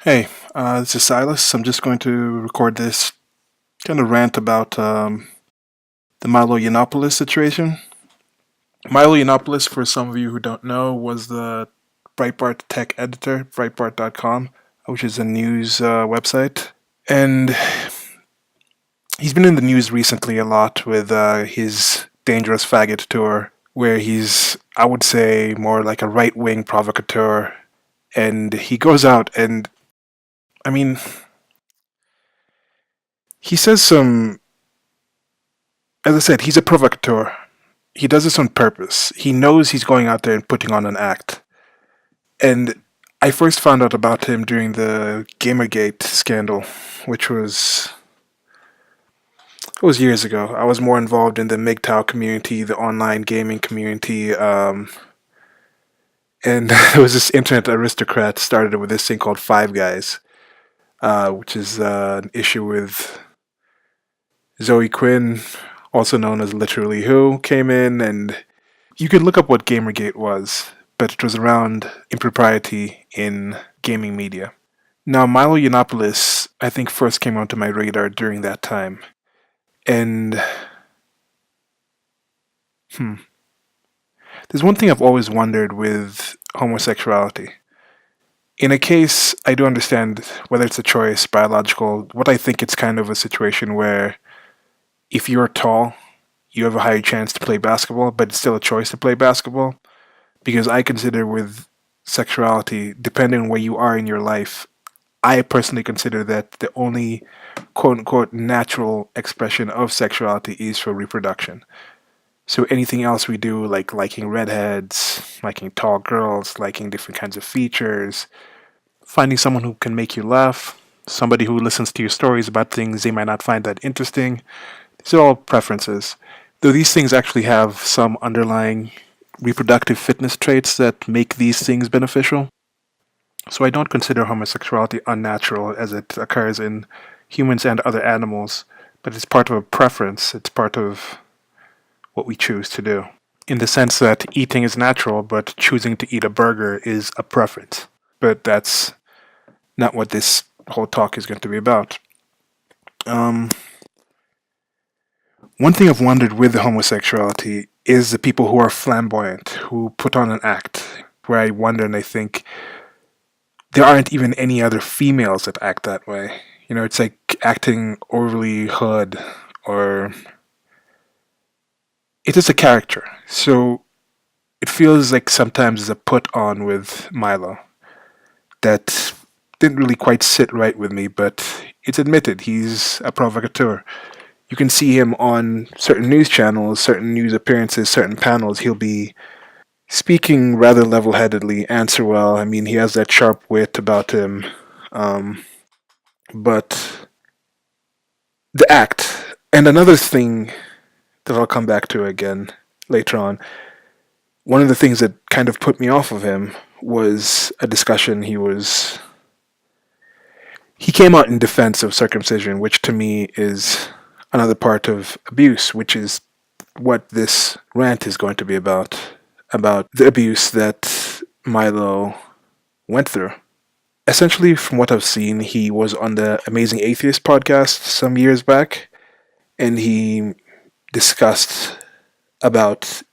Hey, this is Silas. I'm just going to record this kind of rant about the Milo Yiannopoulus situation. Milo Yiannopoulus, for some of you who don't know, was the Breitbart tech editor, Breitbart.com, which is a news website. And he's been in the news recently a lot with his Dangerous Faggot tour, where he's, I would say, more like a right wing provocateur. And he goes out and, I mean, he says some, as I said, he's a provocateur. He does this on purpose. He knows he's going out there and putting on an act. And I first found out about him during the Gamergate scandal, which was years ago. I was more involved in the MGTOW community, the online gaming community, and there was this internet aristocrat started with this thing called Five Guys, which is an issue with Zoe Quinn, also known as Literally Who, came in, and you could look up what Gamergate was, but it was around impropriety in gaming media. Now, Milo Yiannopoulus, I think, first came onto my radar during that time. And, hmm, there's one thing I've always wondered with homosexuality. In a case, I do understand whether it's a choice, biological, what I think it's kind of a situation where if you're tall, you have a higher chance to play basketball, but it's still a choice to play basketball. Because I consider with sexuality, depending on where you are in your life, I personally consider that the only quote unquote natural expression of sexuality is for reproduction. So anything else we do, like liking redheads, liking tall girls, liking different kinds of features, finding someone who can make you laugh, somebody who listens to your stories about things they might not find that interesting, these are all preferences. Though these things actually have some underlying reproductive fitness traits that make these things beneficial. So I don't consider homosexuality unnatural as it occurs in humans and other animals, but it's part of a preference, it's part of what we choose to do. In the sense that eating is natural, but choosing to eat a burger is a preference. But that's not what this whole talk is going to be about. Um, One thing I've wondered with the homosexuality is the people who are flamboyant, who put on an act, where I wonder and I think there aren't even any other females that act that way. You know, it's like acting overly hood or it is a character. So it feels like sometimes there's a put on with Milo that didn't really quite sit right with me, but it's admitted he's a provocateur. You can see him on certain news channels, certain news appearances, certain panels. He'll be speaking rather level headedly, answer well. I mean, he has that sharp wit about him. Um, but the act, and another thing that I'll come back to again later on, one of the things that kind of put me off of him was a discussion he came out in defense of circumcision, which to me is another part of abuse, which is what this rant is going to be about the abuse that Milo went through. Essentially, from what I've seen, he was on the Amazing Atheist podcast some years back, and he discussed about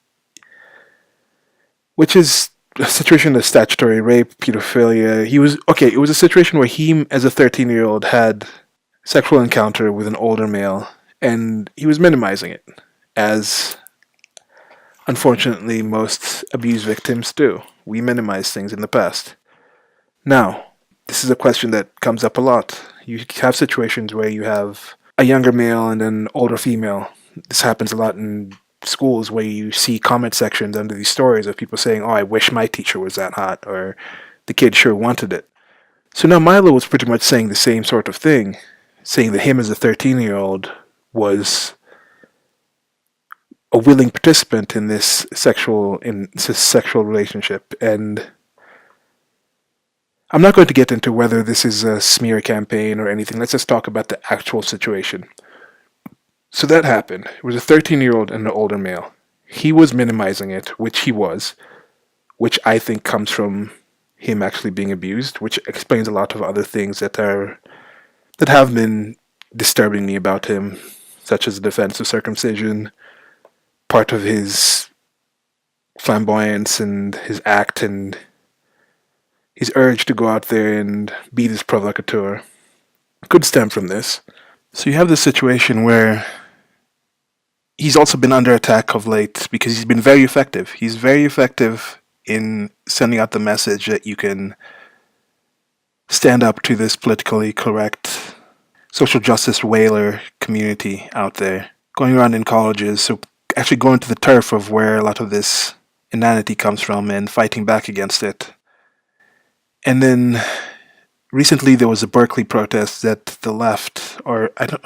which is a situation of statutory rape, pedophilia. It was a situation where he, as a 13-year-old, had sexual encounter with an older male, and he was minimizing it, as unfortunately most abuse victims do. We minimize things in the past. Now, this is a question that comes up a lot. You have situations where you have a younger male and an older female. This happens a lot in schools where you see comment sections under these stories of people saying, "Oh, I wish my teacher was that hot," or "The kid sure wanted it." So now Milo was pretty much saying the same sort of thing, saying that him as a 13-year-old was a willing participant in this sexual relationship. And I'm not going to get into whether this is a smear campaign or anything. Let's just talk about the actual situation. So that happened. It was a 13-year-old and an older male. He was minimizing it, which he was, which I think comes from him actually being abused, which explains a lot of other things that have been disturbing me about him, such as the defense of circumcision, part of his flamboyance and his act and his urge to go out there and be this provocateur could stem from this. So you have this situation where he's also been under attack of late because he's been very effective. He's very effective in sending out the message that you can stand up to this politically correct social justice whaler community out there, going around in colleges, so actually going to the turf of where a lot of this inanity comes from and fighting back against it. And then recently there was a Berkeley protest that the left, or I don't,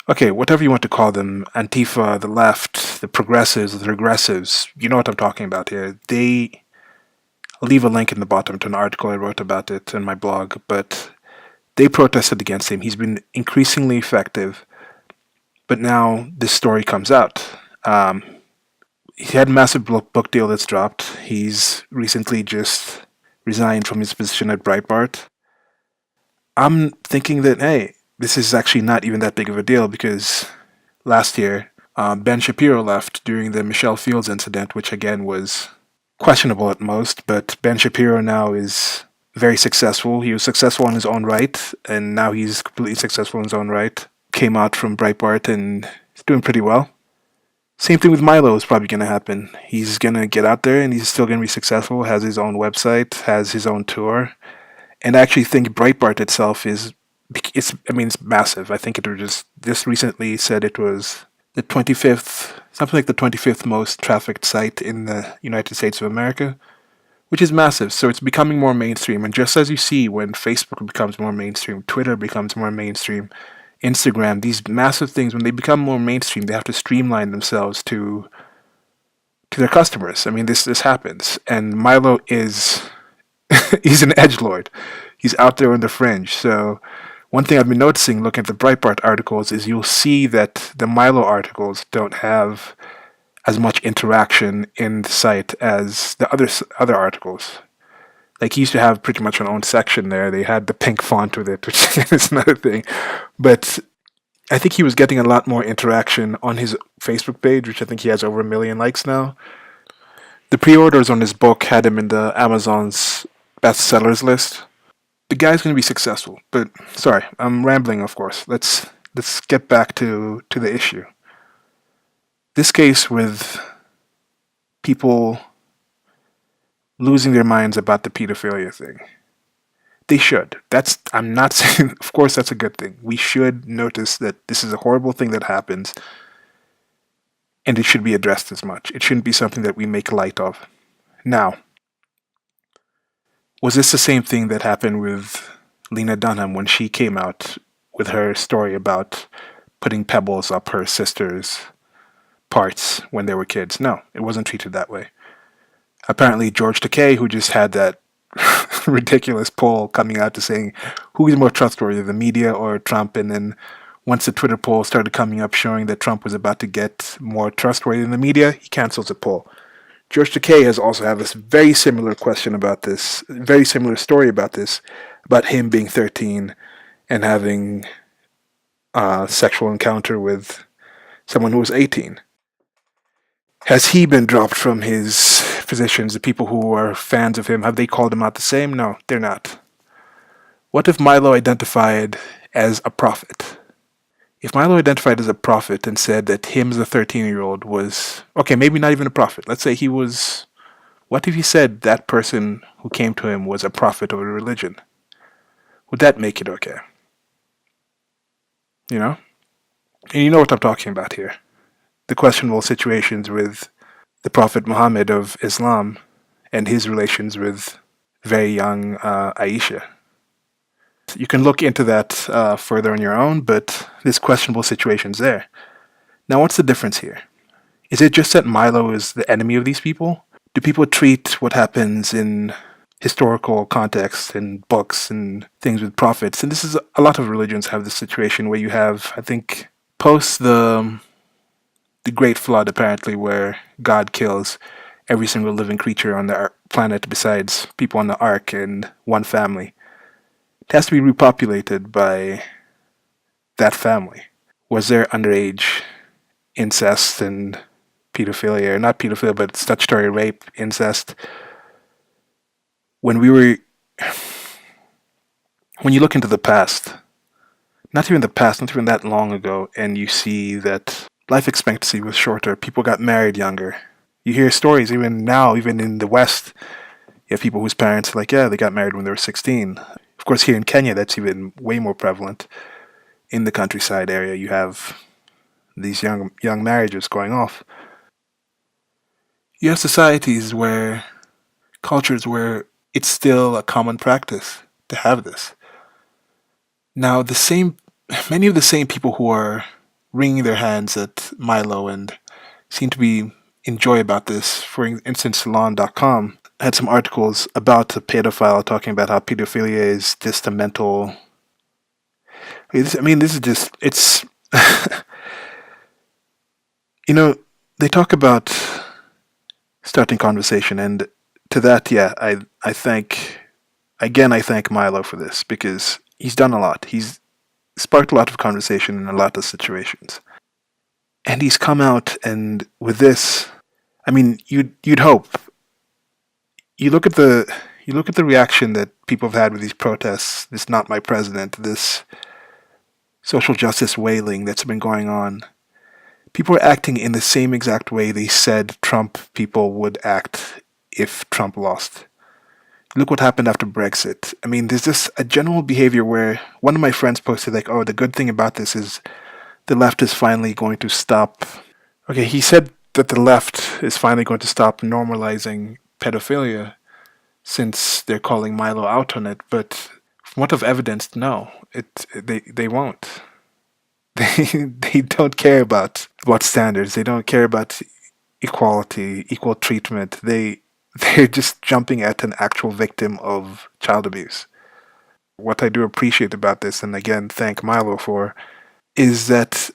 okay, whatever you want to call them, Antifa, the left, the progressives, the regressives, you know what I'm talking about here. I'll leave a link in the bottom to an article I wrote about it in my blog, but they protested against him. He's been increasingly effective, but now this story comes out. He had a massive book deal that's dropped. He's recently just resigned from his position at Breitbart. I'm thinking that, hey, this is actually not even that big of a deal because last year, Ben Shapiro left during the Michelle Fields incident, which again was questionable at most, but Ben Shapiro now is very successful. He was successful in his own right, and now he's completely successful in his own right. Came out from Breitbart and he's doing pretty well. Same thing with Milo is probably going to happen. He's going to get out there and he's still going to be successful, has his own website, has his own tour. And I actually think Breitbart itself it's massive. I think it just recently said it was the 25th, something like the 25th most trafficked site in the United States of America, which is massive. So it's becoming more mainstream. And just as you see when Facebook becomes more mainstream, Twitter becomes more mainstream, Instagram, these massive things, when they become more mainstream, they have to streamline themselves to their customers. I mean, this happens. And Milo is he's an edgelord. He's out there on the fringe. So one thing I've been noticing looking at the Breitbart articles is you'll see that the Milo articles don't have as much interaction in the site as the other articles. Like he used to have pretty much an own section there. They had the pink font with it, which is another thing. But I think he was getting a lot more interaction on his Facebook page, which I think he has over 1 million likes now. The pre-orders on his book had him in the Amazon's bestsellers list. The guy's going to be successful. But sorry, I'm rambling, of course. Let's get back to the issue. This case with people losing their minds about the pedophilia thing. They should. I'm not saying, of course that's a good thing. We should notice that this is a horrible thing that happens and it should be addressed as much. It shouldn't be something that we make light of. Now, was this the same thing that happened with Lena Dunham when she came out with her story about putting pebbles up her sister's parts when they were kids? No, it wasn't treated that way. Apparently, George Takei, who just had that ridiculous poll coming out to saying who is more trustworthy, the media or Trump, and then once the Twitter poll started coming up showing that Trump was about to get more trustworthy than the media, he cancels the poll. George Takei has also had this very similar question about this, very similar story about this, about him being 13 and having a sexual encounter with someone who was 18. Has he been dropped from his positions? The people who are fans of him, have they called him out the same? No, they're not. What if Milo identified as a prophet? If Milo identified as a prophet and said that him as a 13-year-old was, okay, maybe not even a prophet. Let's say he was, what if he said that person who came to him was a prophet of a religion? Would that make it okay? You know? And you know what I'm talking about here. The questionable situations with the Prophet Muhammad of Islam and his relations with very young Aisha. You can look into that further on your own, but there's questionable situations there. Now, what's the difference here? Is it just that Milo is the enemy of these people? Do people treat what happens in historical context and books and things with prophets? And this is a lot of religions have this situation where you have, I think, post the Great Flood, apparently, where God kills every single living creature on the planet besides people on the Ark and one family. It has to be repopulated by that family. Was there underage incest and pedophilia, or not pedophilia, but statutory rape, incest? When you look into the past, not even the past, not even that long ago, and you see that life expectancy was shorter, people got married younger. You hear stories, even now, even in the West, you have people whose parents are like, yeah, they got married when they were 16. Of course, here in Kenya, that's even way more prevalent. In the countryside area, you have these young marriages going off. You have societies where, cultures where it's still a common practice to have this. Now, many of the same people who are wringing their hands at Milo and seem to be enjoy about this, for instance, Salon.com had some articles about a pedophile talking about how pedophilia is just a mental. This is just, it's, they talk about starting conversation, and to that, yeah, I thank Milo for this, because he's done a lot. He's sparked a lot of conversation in a lot of situations. And he's come out, and with this, you'd hope. You look at the reaction that people have had with these protests, this "Not My President," this social justice wailing that's been going on. People are acting in the same exact way they said Trump people would act if Trump lost. Look what happened after Brexit. There's just a general behavior where one of my friends posted like, oh, the good thing about this is the left is finally going to stop. Okay, he said that the left is finally going to stop normalizing pedophilia since they're calling Milo out on it, but from what I've evidenced, no, they won't. They don't care about standards. They don't care about equality, equal treatment. They're just jumping at an actual victim of child abuse. What I do appreciate about this, and again thank Milo for, is that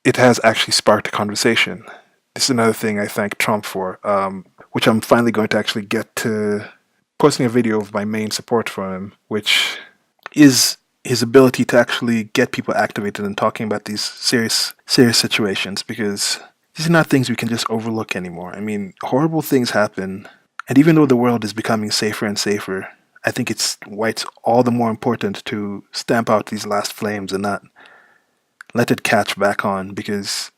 it has actually sparked a conversation. This is another thing I thank Trump for, which I'm finally going to actually get to posting a video of my main support for him, which is his ability to actually get people activated and talking about these serious situations, because these are not things we can just overlook anymore. Horrible things happen, and even though the world is becoming safer and safer, I think it's all the more important to stamp out these last flames and not let it catch back on, because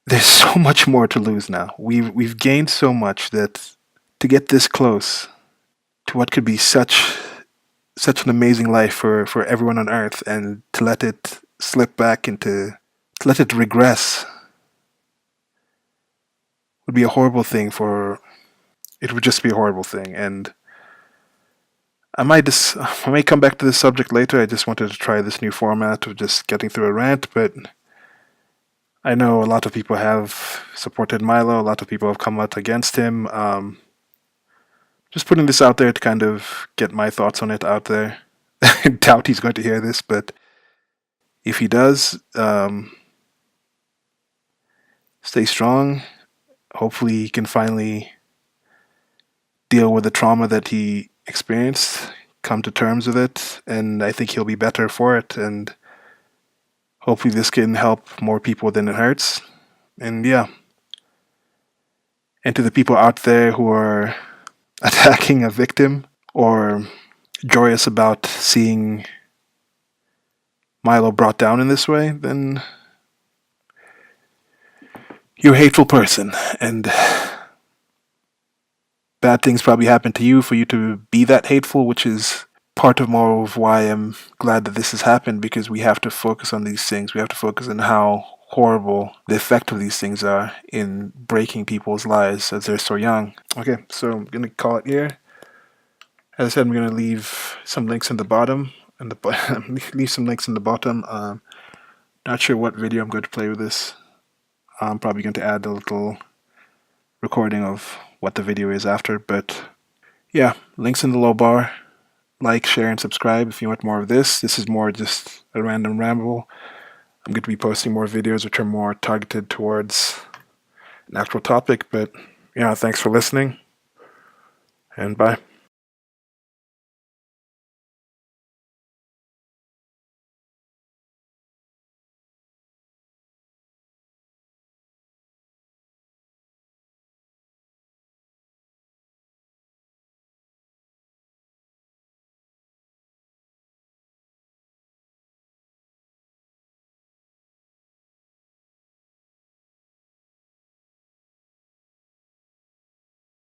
there's so much more to lose now. We've gained so much that to get this close to what could be such an amazing life for everyone on Earth, and to let it slip back to let it regress would be a horrible thing it would just be a horrible thing. And I might come back to this subject later. I just wanted to try this new format of just getting through a rant, but I know a lot of people have supported Milo, a lot of people have come out against him. Just putting this out there to kind of get my thoughts on it out there. I doubt he's going to hear this, but if he does, stay strong. Hopefully he can finally deal with the trauma that he experienced, come to terms with it, and I think he'll be better for it, and hopefully this can help more people than it hurts. And yeah. And to the people out there who are attacking a victim or joyous about seeing Milo brought down in this way, then you're a hateful person, and bad things probably happen to you for you to be that hateful, which is part of more of why I'm glad that this has happened, because we have to focus on these things. We have to focus on how horrible the effect of these things are in breaking people's lives as they're so young. Okay, so I'm going to call it here. As I said, I'm going to leave some links in the bottom. Leave some links in the bottom. Not sure what video I'm going to play with this. I'm probably going to add a little recording of what the video is after, but yeah, links in the low bar. Like, share, and subscribe if you want more of this. This is more just a random ramble. I'm going to be posting more videos which are more targeted towards an actual topic, but Yeah, thanks for listening, and bye.